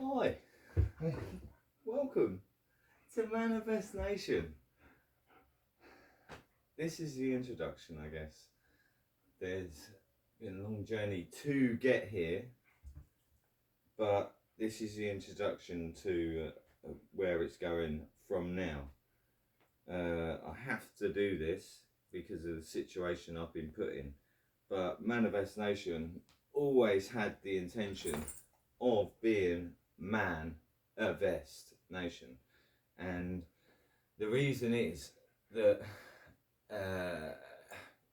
Hi, welcome to Manavestnation. This is the introduction, I guess. There's been a long journey to get here, but this is the introduction to where it's going from now. I have to do this because of the situation I've been put in, but Manavestnation always had the intention of being Manavest Nation, and the reason is that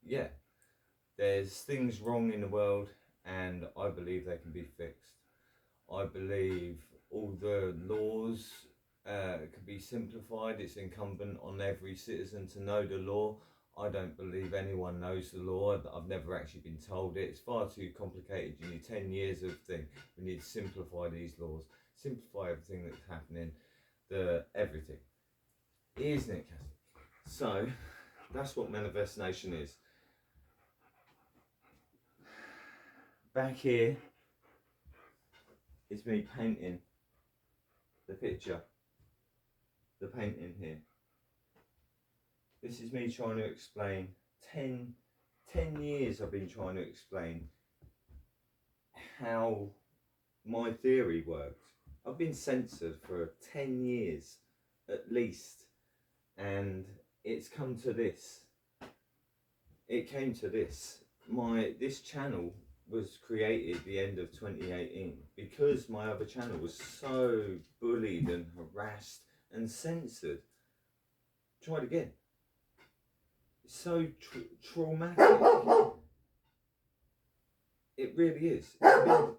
yeah, there's things wrong in the world, and I believe they can be fixed. I believe all the laws can be simplified. It's incumbent on every citizen to know the law. I don't believe anyone knows the law. I've never actually been told it. It's far too complicated. You need 10 years of thing. We need to simplify these laws. Simplify everything that's happening. Everything. Isn't it, Cassie? So, that's what Manavestnation is. Back here is me painting the picture. The painting here. This is me trying to explain 10 years I've been trying to explain how my theory works. I've been censored for 10 years at least, and it's come to this. It came to this. This channel was created the end of 2018 because my other channel was so bullied and harassed and censored. Try it again. It's so traumatic. It really is. Come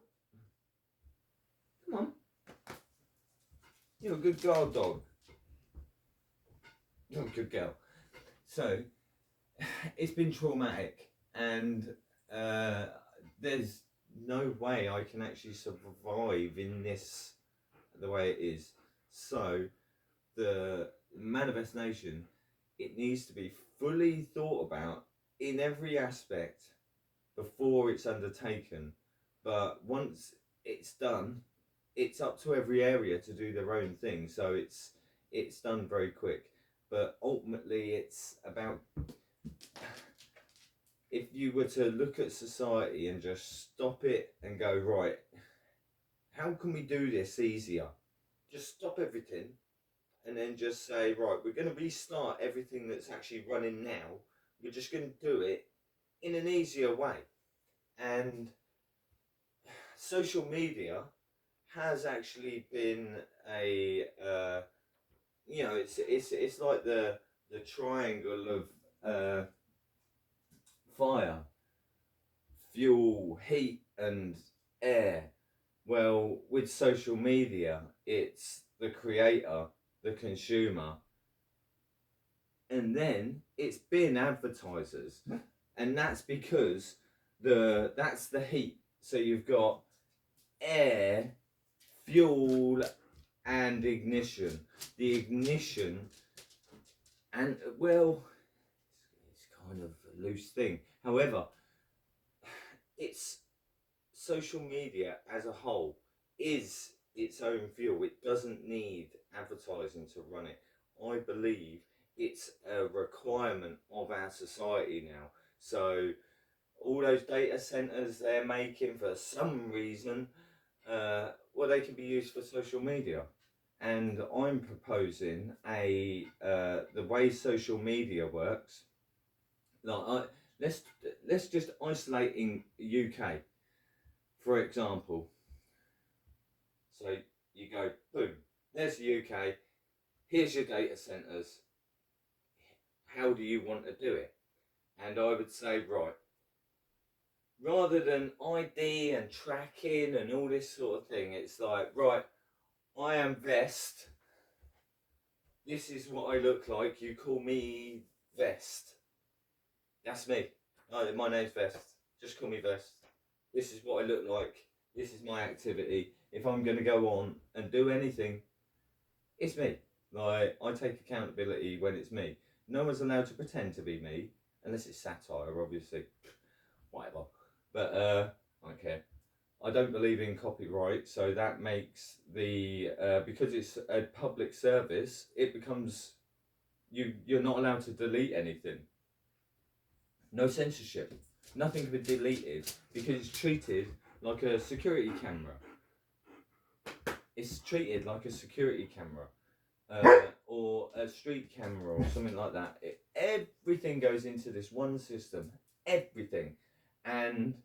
on. You're a good girl, dog. You're a good girl. So, it's been traumatic, and there's no way I can actually survive in this the way it is. So, the Manavestnation, it needs to be fully thought about in every aspect before it's undertaken. But once it's done, it's up to every area to do their own thing. So it's done very quick. But ultimately, it's about, if you were to look at society and just stop it and go, right, how can we do this easier? Just stop everything and then just say, right, we're going to restart everything that's actually running now. We're just going to do it in an easier way. And social media has actually been a, it's like the triangle of fire, fuel, heat, and air. Well, with social media, it's the creator, the consumer, and then it's been advertisers, and that's because that's the heat. So you've got air, fuel, and ignition. The ignition, and well, it's kind of a loose thing. However, it's social media as a whole is its own fuel. It doesn't need advertising to run it. I believe it's a requirement of our society now. So all those data centers they're making, for some reason, they can be used for social media. And I'm proposing the way social media works. Let's just isolate in UK, for example. So you go, boom, there's the UK. Here's your data centers. How do you want to do it? And I would say, right, rather than ID and tracking and all this sort of thing, it's like, right, I am Vest. This is what I look like. You call me Vest. That's me. My name's Vest. Just call me Vest. This is what I look like. This is my activity. If I'm going to go on and do anything, it's me. Like, I take accountability when it's me. No one's allowed to pretend to be me, unless it's satire, obviously. Whatever. But I don't care. I don't believe in copyright, so that makes the because it's a public service, it becomes you're not allowed to delete anything. No censorship. Nothing can be deleted because it's treated like a security camera. It's treated like a security camera. Or a street camera or something like that. Everything goes into this one system. Everything. And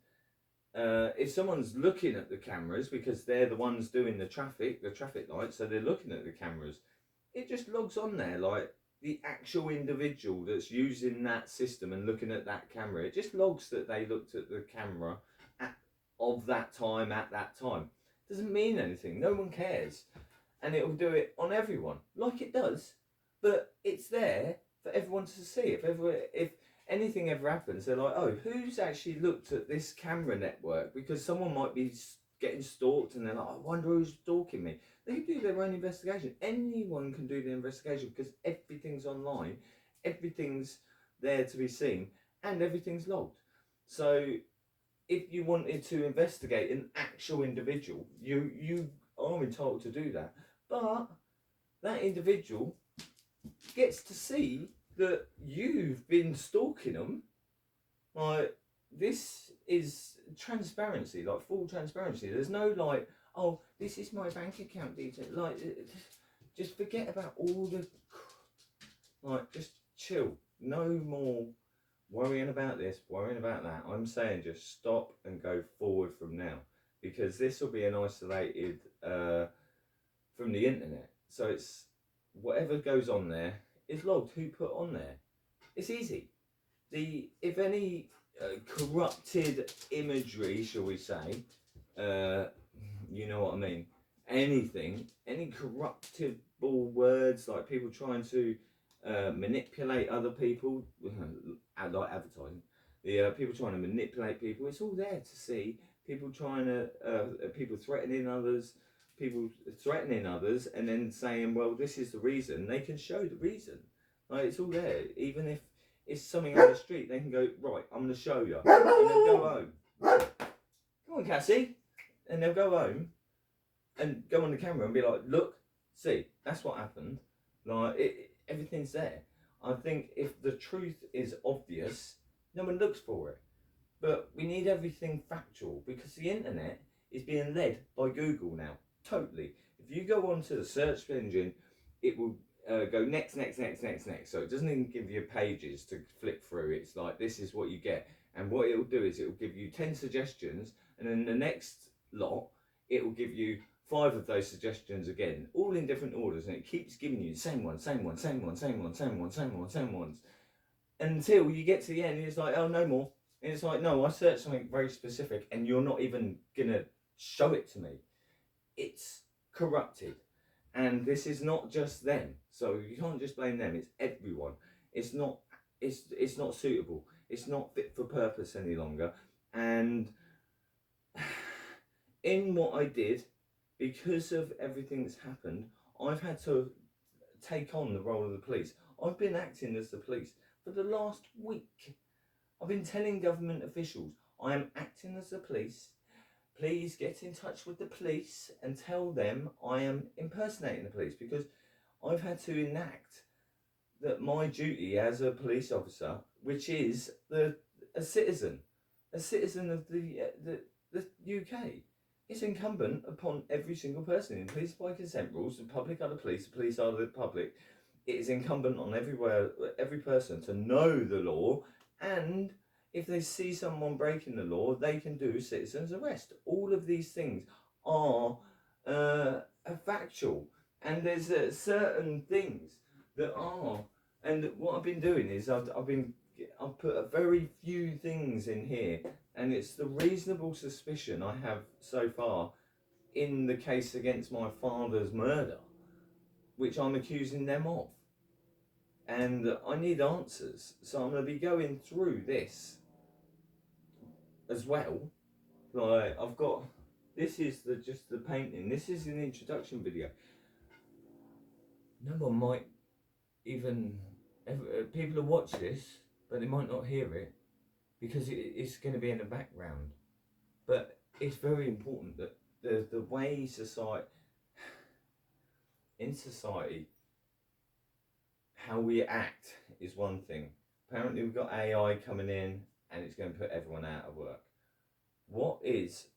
if someone's looking at the cameras, because they're the ones doing the traffic lights, so they're looking at the cameras, it just logs on there like the actual individual that's using that system and looking at that camera. It just logs that they looked at the camera of that time at that time. Doesn't mean anything. No one cares. And it'll do it on everyone, like it does, but it's there for everyone to see. If anything ever happens, they're like, oh, who's actually looked at this camera network? Because someone might be getting stalked, and they're like, I wonder who's stalking me. They can do their own investigation. Anyone can do the investigation because everything's online, everything's there to be seen, and everything's logged. So if you wanted to investigate an actual individual, you are entitled to do that. But that individual gets to see that you've been stalking them. Like, this is transparency, like full transparency. There's no like, oh, this is my bank account detail. Like, just forget about all the, like, just chill. No more worrying about this, worrying about that. I'm saying just stop and go forward from now, because this will be an isolated from the internet. So it's whatever goes on there is logged. Who put on there? It's easy. If any corrupted imagery, shall we say, you know what I mean? Any corruptible words, like people trying to manipulate other people, like advertising. The people trying to manipulate people. It's all there to see. People trying to people threatening others. People threatening others and then saying, well, this is the reason. They can show the reason. Like, it's all there. Even if it's something on the street, they can go, right, I'm going to show you. And they'll go home. Come on, Cassie. And they'll go home and go on the camera and be like, look, see, that's what happened. Like, everything's there. I think if the truth is obvious, no one looks for it. But we need everything factual, because the internet is being led by Google now. Totally. If you go onto the search engine, it will go next. So it doesn't even give you pages to flick through. It's like, this is what you get. And what it will do is it will give you 10 suggestions, and then the next lot, it will give you 5 of those suggestions again, all in different orders, and it keeps giving you the same ones, until you get to the end, and it's like, oh, no more. And it's like, no, I searched something very specific, and you're not even gonna show it to me. It's corrupted, and this is not just them, so you can't just blame them. It's everyone. It's not suitable. It's not fit for purpose any longer. And in what I did, because of everything that's happened, I've had to take on the role of the police. I've been acting as the police for the last week. I've been telling government officials, I am acting as the police. Please get in touch with the police and tell them I am impersonating the police, because I've had to enact that my duty as a police officer, which is a citizen of the UK. It's incumbent upon every single person in police by consent rules. The public are the police are the public. It is incumbent on every person to know the law, and if they see someone breaking the law, they can do citizen's arrest. All of these things are factual, and there's certain things that are. And what I've been doing is I've put a very few things in here, and it's the reasonable suspicion I have so far in the case against my father's murder, which I'm accusing them of. And I need answers, so I'm going to be going through this as well. Like, I've got, this is just the painting. This is an introduction video. No one might even, people will watch this, but they might not hear it, because it's going to be in the background. But it's very important that the way in society, how we act is one thing. Apparently, we've got AI coming in and it's going to put everyone out of work. What is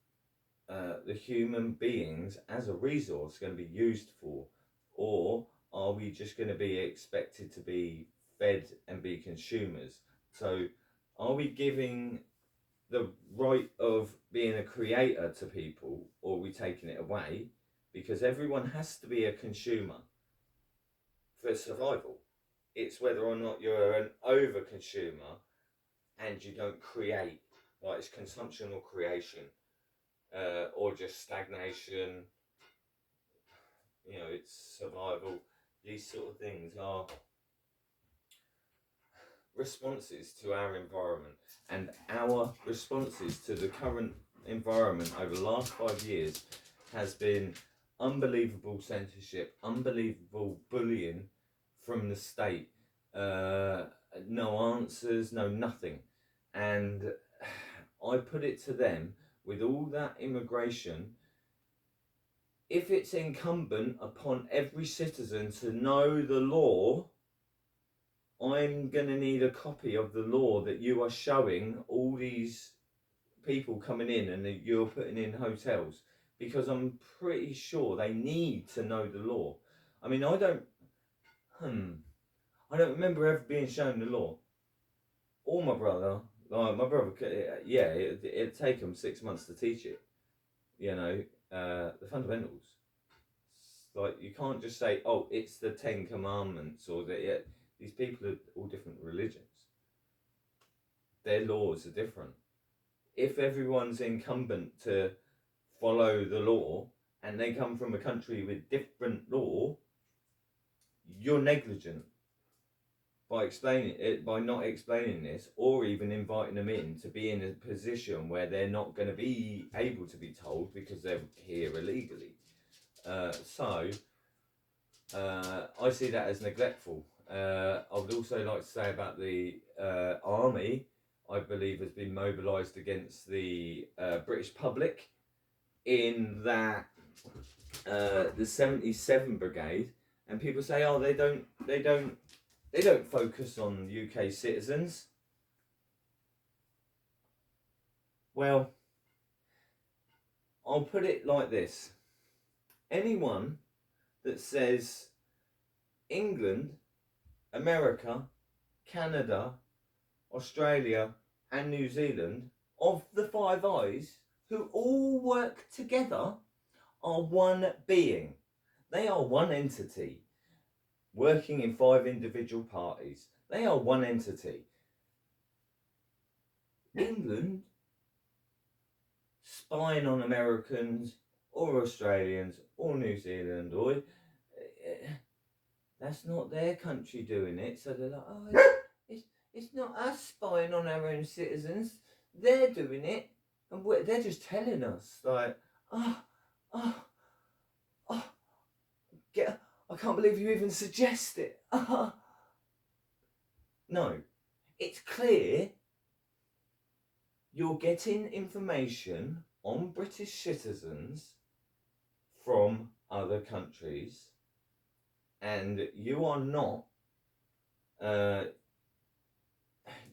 the human beings as a resource going to be used for? Or are we just going to be expected to be fed and be consumers? So, are we giving the right of being a creator to people, or are we taking it away? Because everyone has to be a consumer for survival. It's whether or not you're an over consumer and you don't create, like it's consumption or creation, or just stagnation. You know, it's survival. These sort of things are responses to our environment, and our responses to the current environment over the last 5 years has been unbelievable censorship, unbelievable bullying from the state, no answers, no nothing. And I put it to them, with all that immigration, if it's incumbent upon every citizen to know the law, I'm going to need a copy of the law that you are showing all these people coming in and that you're putting in hotels, because I'm pretty sure they need to know the law. I mean, I don't remember ever being shown the law. Or my brother, yeah, it'd take them 6 months to teach it. You know, the fundamentals. Like, you can't just say, oh, it's the 10 Commandments, or these people are all different religions. Their laws are different. If everyone's incumbent to follow the law and they come from a country with different law, you're negligent by not explaining this, or even inviting them in to be in a position where they're not going to be able to be told because they're here illegally. So I see that as neglectful. I would also like to say about the army, I believe has been mobilised against the British public, in that the 77 Brigade, and people say, oh, they don't focus on UK citizens. Well, I'll put it like this. Anyone that says England, America, Canada, Australia and New Zealand, of the Five Eyes, who all work together, are one being. They are one entity, working in 5 individual parties. They are one entity. England spying on Americans or Australians or New Zealand, or that's not their country doing it. So they're like, oh, it's not us spying on our own citizens. They're doing it, and they're just telling us, like, oh, I can't believe you even suggest it. No, it's clear you're getting information on British citizens from other countries, and you are not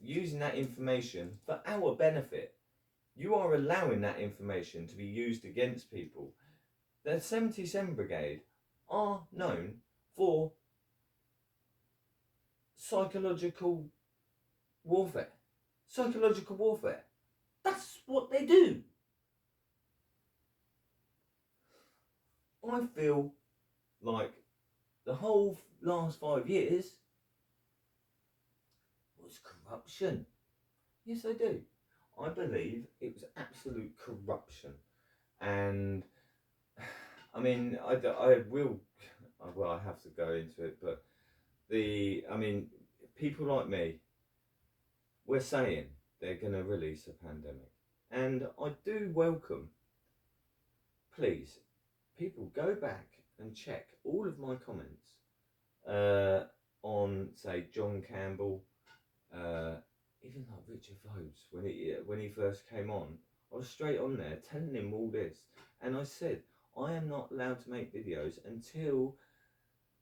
using that information for our benefit. You are allowing that information to be used against people. The 77 Brigade are known for psychological warfare. Psychological warfare. That's what they do. I feel like the whole last 5 years was corruption. Yes, I do. I believe it was absolute corruption. And I mean, I will, well, I have to go into it, but people like me, we're saying they're going to release a pandemic. And I do welcome, please, people go back and check all of my comments on, say, John Campbell, even like Richard Vobes, when he first came on. I was straight on there telling him all this, and I said, I am not allowed to make videos until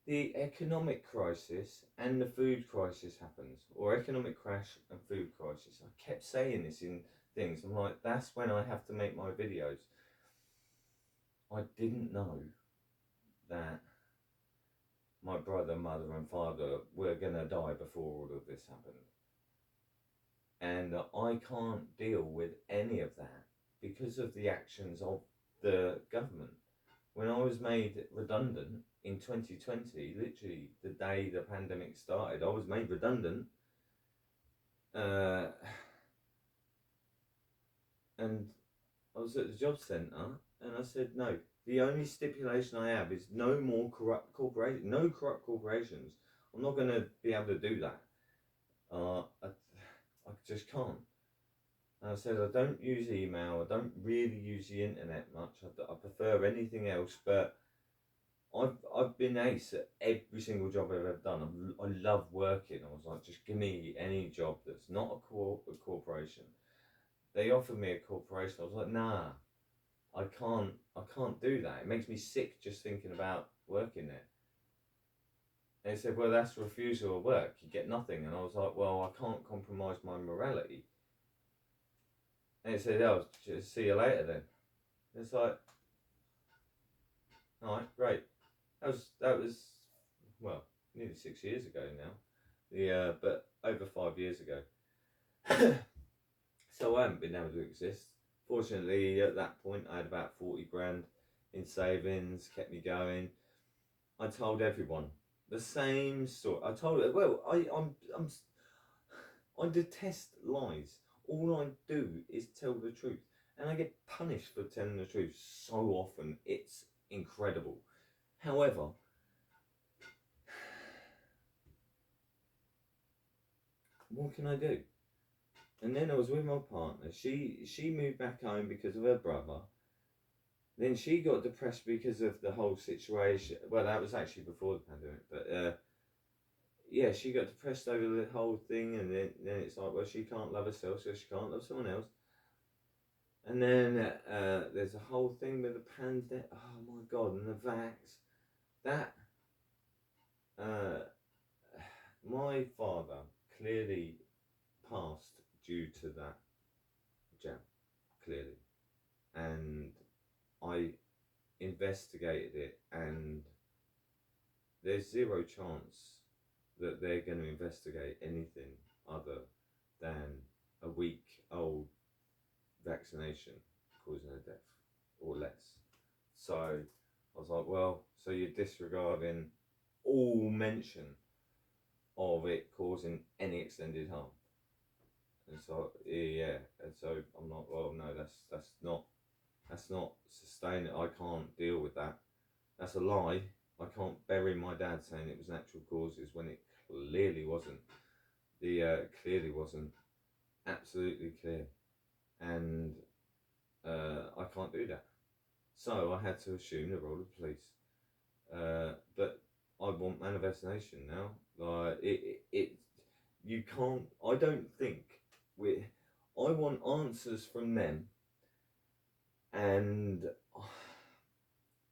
the economic crisis and the food crisis happens, or economic crash and food crisis. I kept saying this in things. I'm like, that's when I have to make my videos. I didn't know that my brother, mother, and father were gonna die before all of this happened. And I can't deal with any of that because of the actions of the government. When I was made redundant in 2020, literally the day the pandemic started, I was made redundant. And I was at the job centre, and I said, no, the only stipulation I have is no more corrupt corporations, no corrupt corporations. I'm not going to be able to do that. I just can't. And I said, I don't use email, I don't really use the internet much, I prefer anything else, but I've been ace at every single job I've ever done. I love working. I was like, just give me any job that's not a corporation. They offered me a corporation. I was like, nah, I can't do that. It makes me sick just thinking about working there. And they said, well, that's refusal of work. You get nothing. And I was like, well, I can't compromise my morality. And they said, oh, just see you later then. And it's like, all right, great. That was well, nearly 6 years ago now. But over 5 years ago. So I haven't been able to exist. Fortunately, at that point, I had about 40 grand in savings, kept me going. I told everyone the same story. I told it. Well, I detest lies. All I do is tell the truth, and I get punished for telling the truth so often. It's incredible. However, what can I do? And then I was with my partner. She moved back home because of her brother. Then she got depressed because of the whole situation. Well, that was actually before the pandemic, but yeah, she got depressed over the whole thing, and then it's like, well, she can't love herself, so she can't love someone else. And then there's a whole thing with the pandemic. Oh my god, and the vax. That my father clearly passed due to that jab, clearly, and I investigated it, and there's zero chance that they're going to investigate anything other than a week-old vaccination causing a death or less. So I was like, well, so you're disregarding all mention of it causing any extended harm. And so yeah, and so I'm like, well, no, that's not sustainable. I can't deal with that. That's a lie. I can't bury my dad saying it was natural causes when it clearly wasn't. Clearly wasn't. Absolutely clear. And I can't do that. So I had to assume the role of police. But I want manifestation now. Like you can't. I don't think I want answers from them, and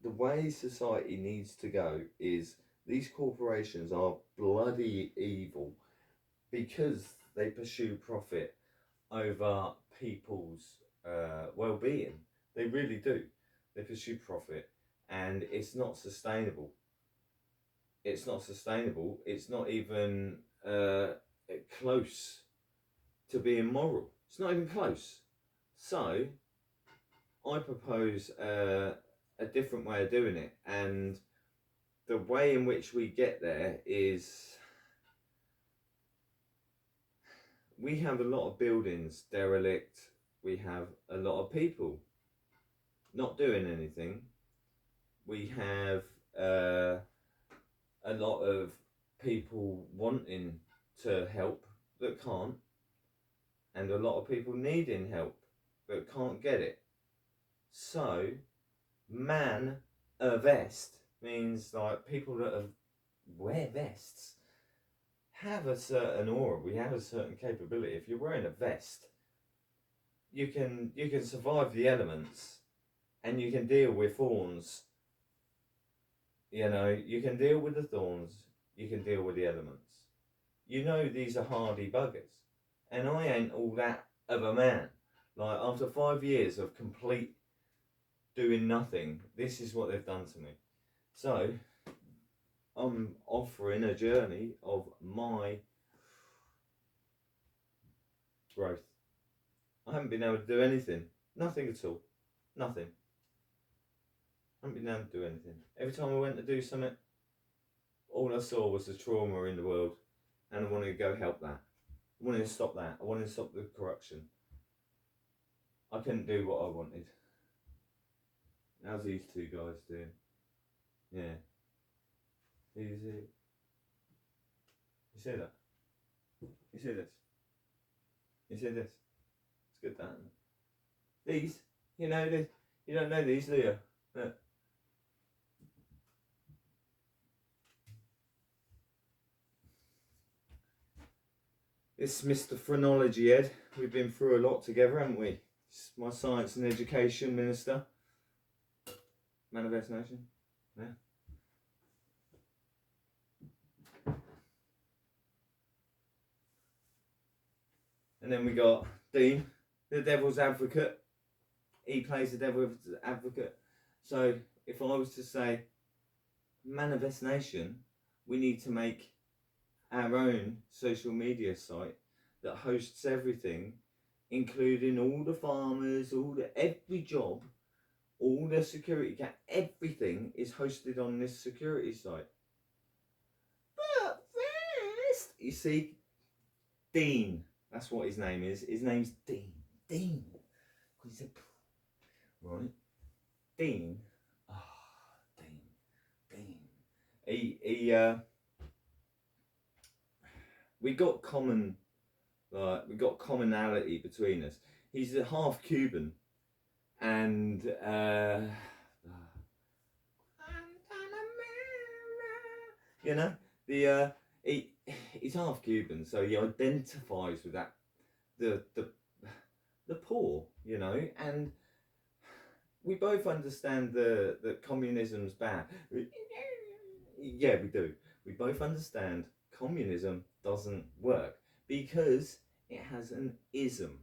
the way society needs to go is these corporations are bloody evil because they pursue profit over people's well-being. They really do. They pursue profit, and it's not sustainable. It's not sustainable. It's not even close to being moral. It's not even close. So I propose a different way of doing it, and the way in which we get there is we have a lot of buildings derelict. We have a lot of people not doing anything. We have a lot of people wanting to help that can't, and a lot of people needing help but can't get it. So, man a vest means like people that wear vests have a certain aura. We have a certain capability. If you're wearing a vest, you can survive the elements, and you can deal with thorns. You know, you can deal with the thorns. You can deal with the elements. You know these are hardy buggers, and I ain't all that of a man. Like after 5 years of complete doing nothing, this is what they've done to me. So I'm offering a journey of my growth. I haven't been able to do anything. Nothing at all. Nothing. I haven't been able to do anything. Every time I went to do something, all I saw was the trauma in the world, and I wanted to go help that. I wanted to stop that. I wanted to stop the corruption. I couldn't do what I wanted. How's these two guys doing? Yeah. You see that? You see this? You see this? It's good, that. These, you know, this, you don't know these, do you? Look. It's Mr. Phrenology Ed. We've been through a lot together, haven't we? It's my Science and Education Minister. Manavestnation. Yeah. And then we got Dean, the devil's advocate. He plays the devil's advocate. So if I was to say Manavestnation, we need to make our own social media site that hosts everything, including all the farmers, every job, all the security everything is hosted on this security site. But first, you see, Dean, that's what his name is. His name's Dean. Dean. He's a right. Dean. Ah, oh, Dean. We got commonality between us. He's a half Cuban, and you know, he's half Cuban, so he identifies with that the poor, you know, and we both understand that communism's bad. Yeah, we do. We both understand communism doesn't work because it has an ism.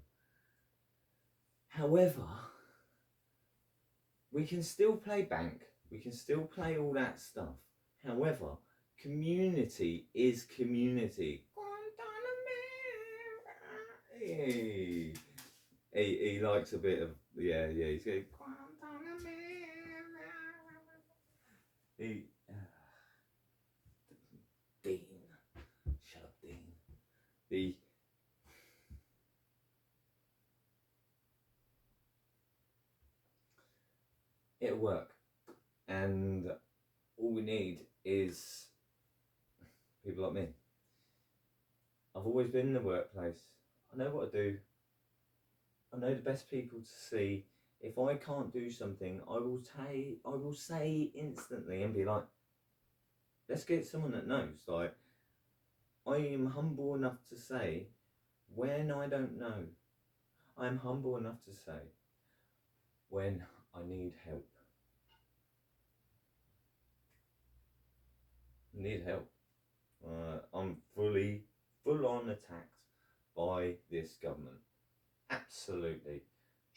However, we can still play bank, we can still play all that stuff. However, community is community. Hey. He likes a bit of, yeah, he's going, Dean, shut up, Dean. It'll work, and all we need is people like me. I've always been in the workplace. I know what to do. I know the best people to see. If I can't do something, I will say instantly and be like, let's get someone that knows. Like, I am humble enough to say when I don't know. I am humble enough to say when I need help. I need help. I'm full on attacked by this government. Absolutely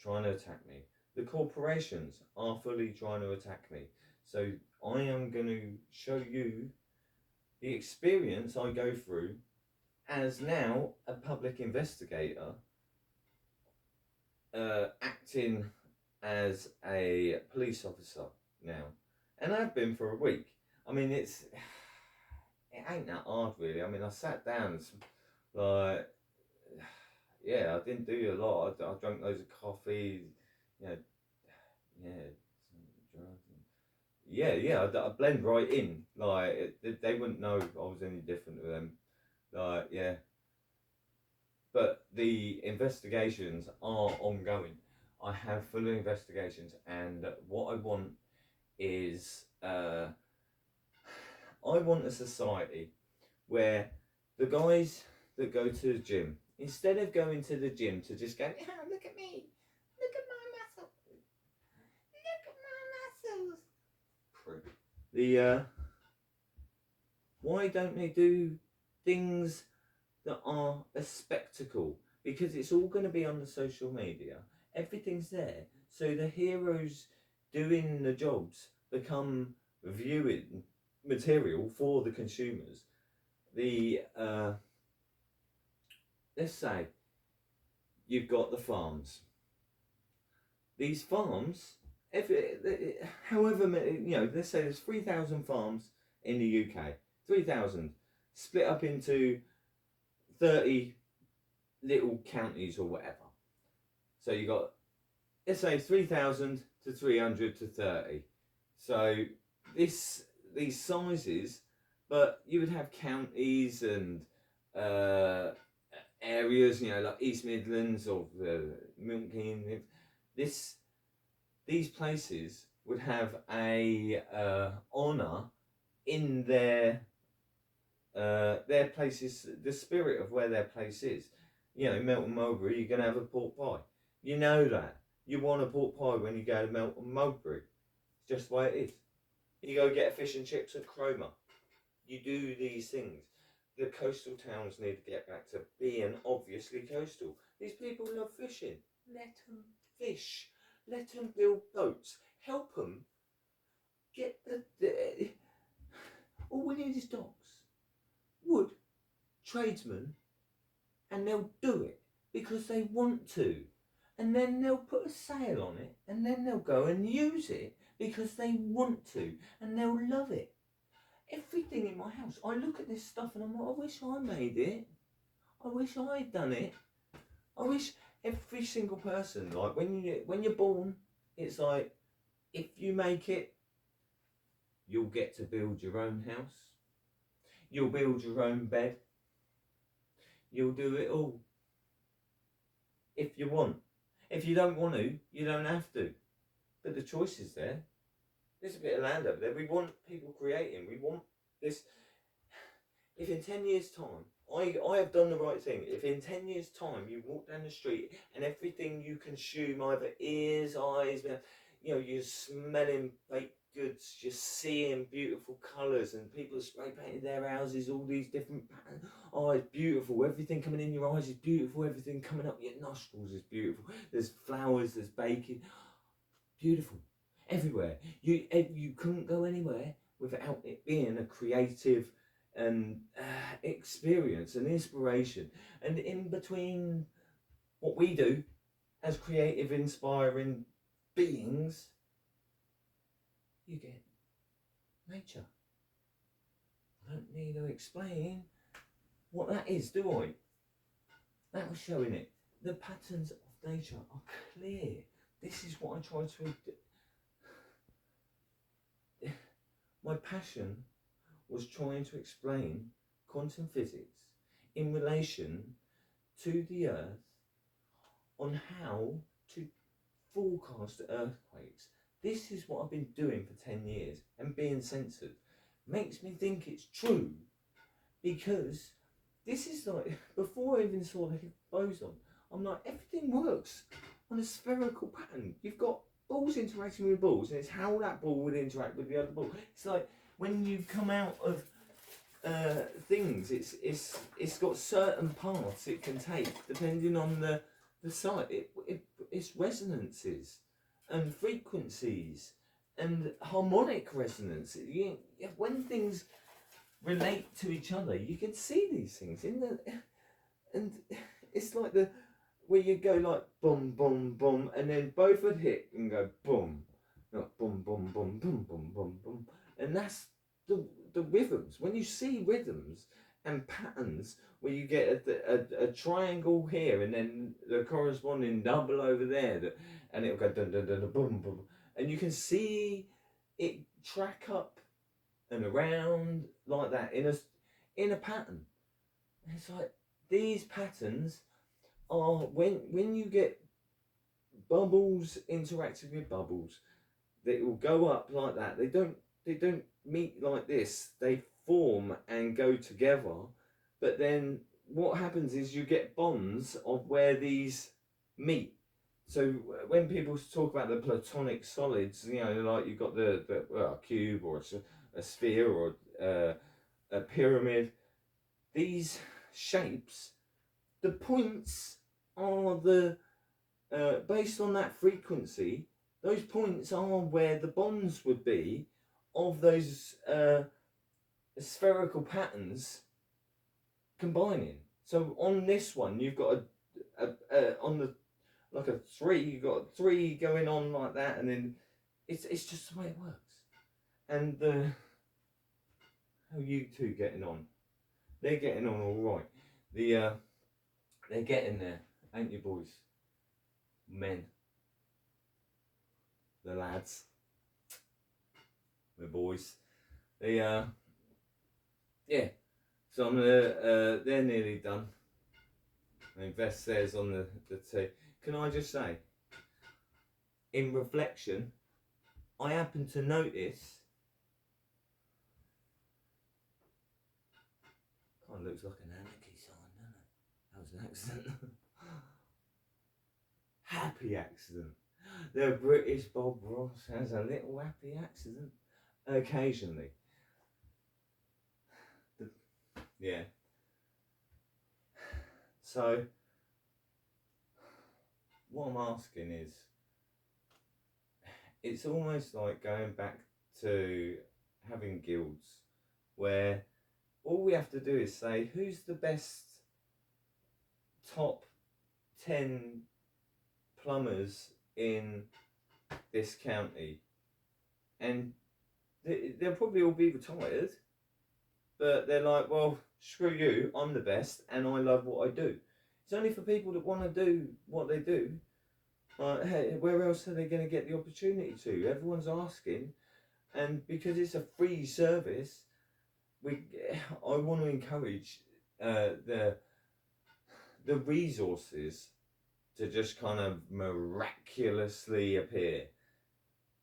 trying to attack me. The corporations are fully trying to attack me. So I am going to show you the experience I go through as now a public investigator, acting as a police officer now. And I've been for a week. I mean, it ain't that hard really. I mean, I sat down, like, yeah, I didn't do a lot. I drank loads of coffee, you know, I blend right in. Like, they wouldn't know I was any different to them. Like, yeah. But the investigations are ongoing. I have full investigations, and what I want is, I want a society where the guys that go to the gym Instead of going to the gym to just go, oh, look at me, look at my muscles, look at my muscles. Why don't they do things that are a spectacle? Because it's all going to be on the social media. Everything's there. So the heroes doing the jobs become viewing material for the consumers. Let's say you've got the farms. These farms, however many, let's say there's 3,000 farms in the UK. 3,000 split up into 30 little counties or whatever. So you got, let's say 3,000 to 300 to 30. So these sizes, but you would have counties and areas, like East Midlands or Milton. These places would have a honour in their places, the spirit of where their place is. Melton Mowbray, you're going to have a pork pie. You know that. You want a pork pie when you go to Melton Mowbray. It's just the way it is. You go get a fish and chips at Cromer. You do these things. The coastal towns need to get back to being obviously coastal. These people love fishing. Let them fish. Let them build boats. Help them get the all we need is docks, wood, tradesmen, and they'll do it because they want to. And then they'll put a sail on it, and then they'll go and use it because they want to, and they'll love it. Everything in my house, I look at this stuff and I'm like, I wish I made it. I wish I'd done it. I wish every single person, like when you're born, it's like, if you make it, you'll get to build your own house. You'll build your own bed. You'll do it all. If you want. If you don't want to, you don't have to. But the choice is there. There's a bit of land over there. We want people creating. We want this. If in 10 years' time, I have done the right thing. If in 10 years' time you walk down the street and everything you consume, either ears, eyes, you're smelling baked goods, you're seeing beautiful colours, and people have spray painted their houses, all these different patterns. Oh, it's beautiful. Everything coming in your eyes is beautiful. Everything coming up your nostrils is beautiful. There's flowers, there's baking. Beautiful. Everywhere. You couldn't go anywhere without it being a creative and experience and inspiration. And in between what we do as creative, inspiring beings, you get nature. I don't need to explain what that is, do I? That was showing it. The patterns of nature are clear. This is what I try to do. My passion was trying to explain quantum physics in relation to the Earth on how to forecast earthquakes. This is what I've been doing for 10 years, and being censored makes me think it's true, because this is like, before I even saw the boson, I'm like, everything works on a spherical pattern. You've got balls interacting with balls, and it's how that ball would interact with the other ball. It's like when you come out of things, it's got certain paths it can take depending on the site. It's resonances and frequencies and harmonic resonance. When things relate to each other, you can see these things and it's like where you go like boom, boom, boom, and then both would hit and go boom, like boom, boom, boom, boom, boom, boom, boom, and that's the rhythms. When you see rhythms and patterns, where you get a triangle here and then the corresponding double over there, and it'll go dun dun dun, dun boom, boom, and you can see it track up and around like that in a pattern. And it's like these patterns are when you get bubbles interacting with bubbles, they will go up like that. They don't meet like this. They form and go together, but then what happens is you get bonds of where these meet. So when people talk about the platonic solids, like you've got a cube or a sphere or a pyramid, these shapes, the points are based on that frequency, those points are where the bonds would be of those spherical patterns combining. So on this one, you've got on the like a three, you've got three going on like that, and then it's just the way it works. And how are you two getting on? They're getting on all right. They're getting there, ain't you, boys? Men, the lads, the boys. They yeah. So I'm gonna. They're nearly done. Manavest says on the T. Can I just say, in reflection, I happen to notice. Kind of looks like an anarchy sign, doesn't it? That was an accident. Happy accident. The British Bob Ross has a little happy accident occasionally. Yeah. So, what I'm asking is, it's almost like going back to having guilds where all we have to do is say, who's the best top 10 plumbers in this county? And they'll probably all be retired, but they're like, well, screw you, I'm the best and I love what I do. It's only for people that want to do what they do. Hey, where else are they going to get the opportunity to? Everyone's asking, and because it's a free service, I want to encourage the resources to just kind of miraculously appear.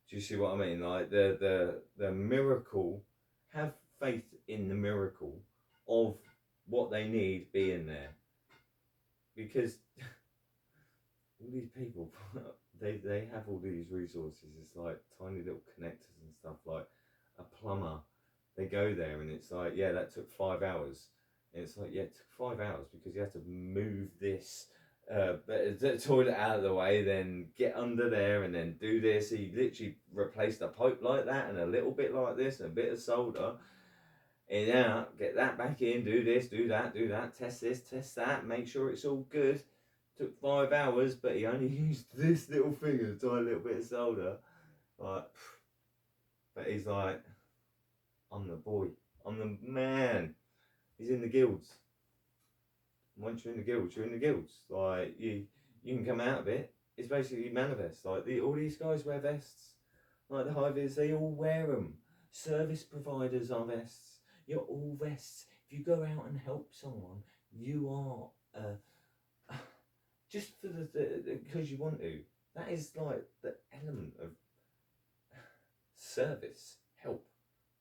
Do you see what I mean? Like the miracle, have faith in the miracle of what they need being there, because all these people, they have all these resources. It's like tiny little connectors and stuff. Like a plumber, they go there and it's like, yeah, that took 5 hours. And it's like, yeah, it took 5 hours because you had to move this the toilet out of the way, then get under there and then do this. He literally replaced a pipe like that and a little bit like this and a bit of solder. And out, get that back in, do this, do that, test this, test that, make sure it's all good. Took 5 hours, but he only used this little thing and a tiny little bit of solder. Like, but he's like, I'm the boy, I'm the man. He's in the guilds. Once you're in the guilds, you're in the guilds. Like you can come out of it. It's basically manifest. Like all these guys wear vests. Like the high-vis, they all wear them. Service providers are vests. You're all vests. If you go out and help someone, you are just for the because you want to. That is like the element of service, help.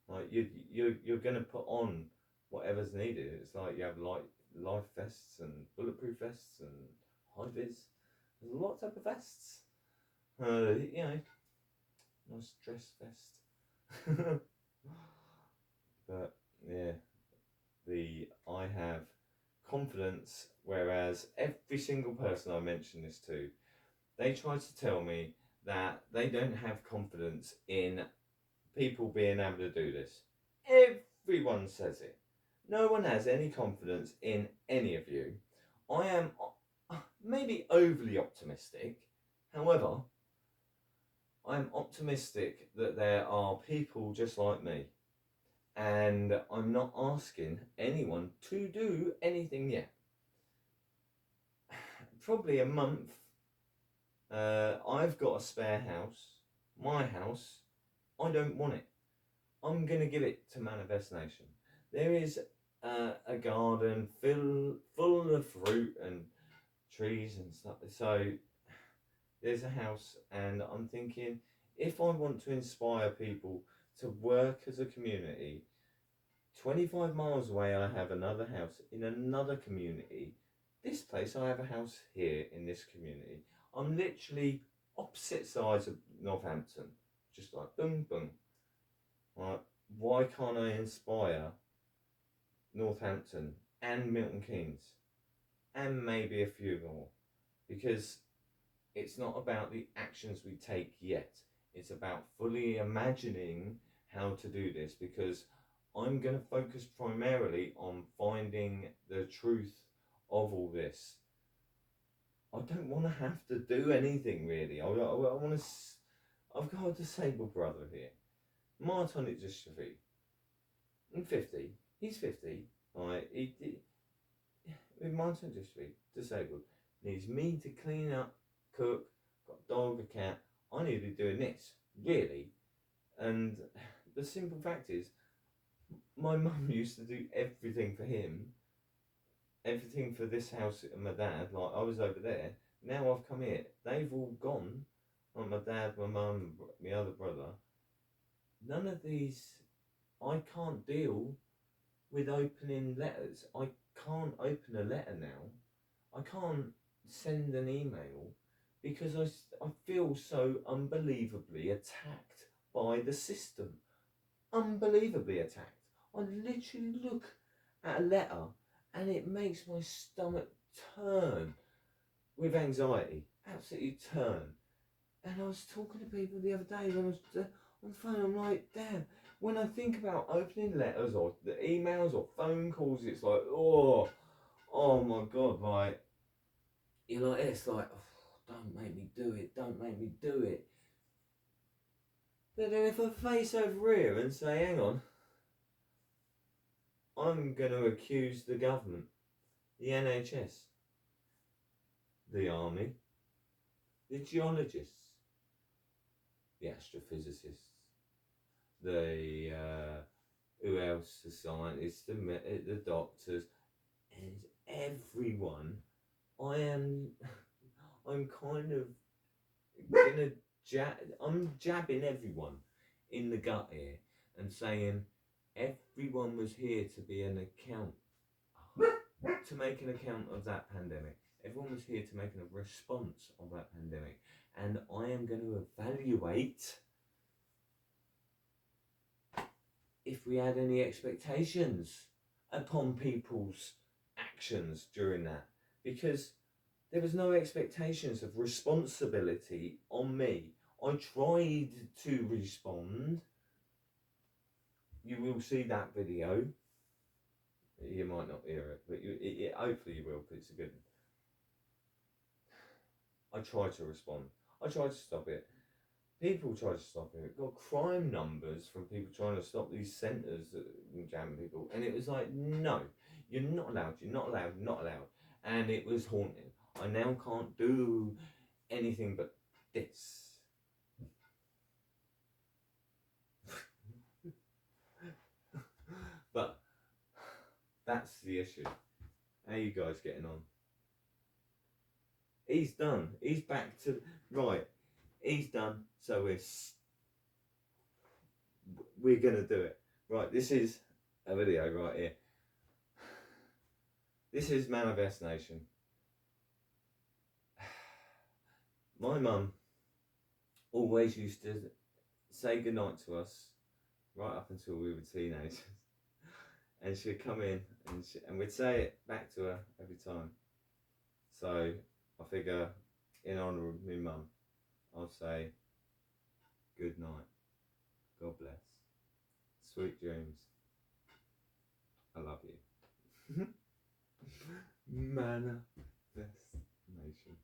Like you're gonna put on whatever's needed. It's like you have life vests and bulletproof vests and high vis. There's a lot of type of vests. Nice dress vest. But yeah, I have confidence, whereas every single person I mention this to, they try to tell me that they don't have confidence in people being able to do this. Everyone says it. No one has any confidence in any of you. I am maybe overly optimistic. However, I'm optimistic that there are people just like me. And I'm not asking anyone to do anything yet. Probably a month. I've got a spare house. My house. I don't want it. I'm going to give it to Manavestnation. There is a garden full of fruit and trees and stuff. So there's a house, and I'm thinking, if I want to inspire people to work as a community, 25 miles away, I have another house in another community. This place, I have a house here in this community. I'm literally opposite sides of Northampton, just like boom, boom. Right? Why can't I inspire Northampton and Milton Keynes and maybe a few more? Because it's not about the actions we take yet. It's about fully imagining how to do this, because I'm going to focus primarily on finding the truth of all this. I don't want to have to do anything really. I want to. I've got a disabled brother here, myotonic dystrophy. I'm 50. He's 50. Right? With myotonic dystrophy, disabled, needs me to clean up, cook, got a dog, a cat. I need to be doing this, really. And the simple fact is, my mum used to do everything for him, everything for this house and my dad. Like, I was over there. Now I've come here. They've all gone. Like my dad, my mum, my other brother. None of these, I can't deal with opening letters. I can't open a letter now. I can't send an email because I feel so unbelievably attacked by the system. Unbelievably attacked. I literally look at a letter and it makes my stomach turn with anxiety. Absolutely turn. And I was talking to people the other day when I was on the phone. I'm like, damn, when I think about opening letters or the emails or phone calls, it's like, oh my God, like, you're like, it's like, oh, don't make me do it, don't make me do it. But then if I face over here and say, hang on, I'm going to accuse the government, the NHS, the army, the geologists, the astrophysicists, the who else? The scientists, the doctors, and everyone. I'm kind of gonna I'm jabbing everyone in the gut here and saying everyone was here to be an account, to make an account of that pandemic. Everyone was here to make a response of that pandemic, and I am going to evaluate if we had any expectations upon people's actions during that, because there was no expectations of responsibility on me. I tried to respond. You will see that video. You might not hear it, but hopefully you will, because it's a good one. I tried to respond. I tried to stop it. People tried to stop it. Got crime numbers from people trying to stop these centres that jam people. And it was like, no, you're not allowed, you're not allowed, not allowed. And it was haunting. I now can't do anything but this. But that's the issue. How are you guys getting on? He's done. He's back to right. He's done. So we're gonna do it. Right. This is a video right here. This is Manavestnation. My mum always used to say goodnight to us right up until we were teenagers. And she'd come in and we'd say it back to her every time. So I figure, in honour of my mum, I'll say good night. God bless. Sweet dreams. I love you. Manavestnation.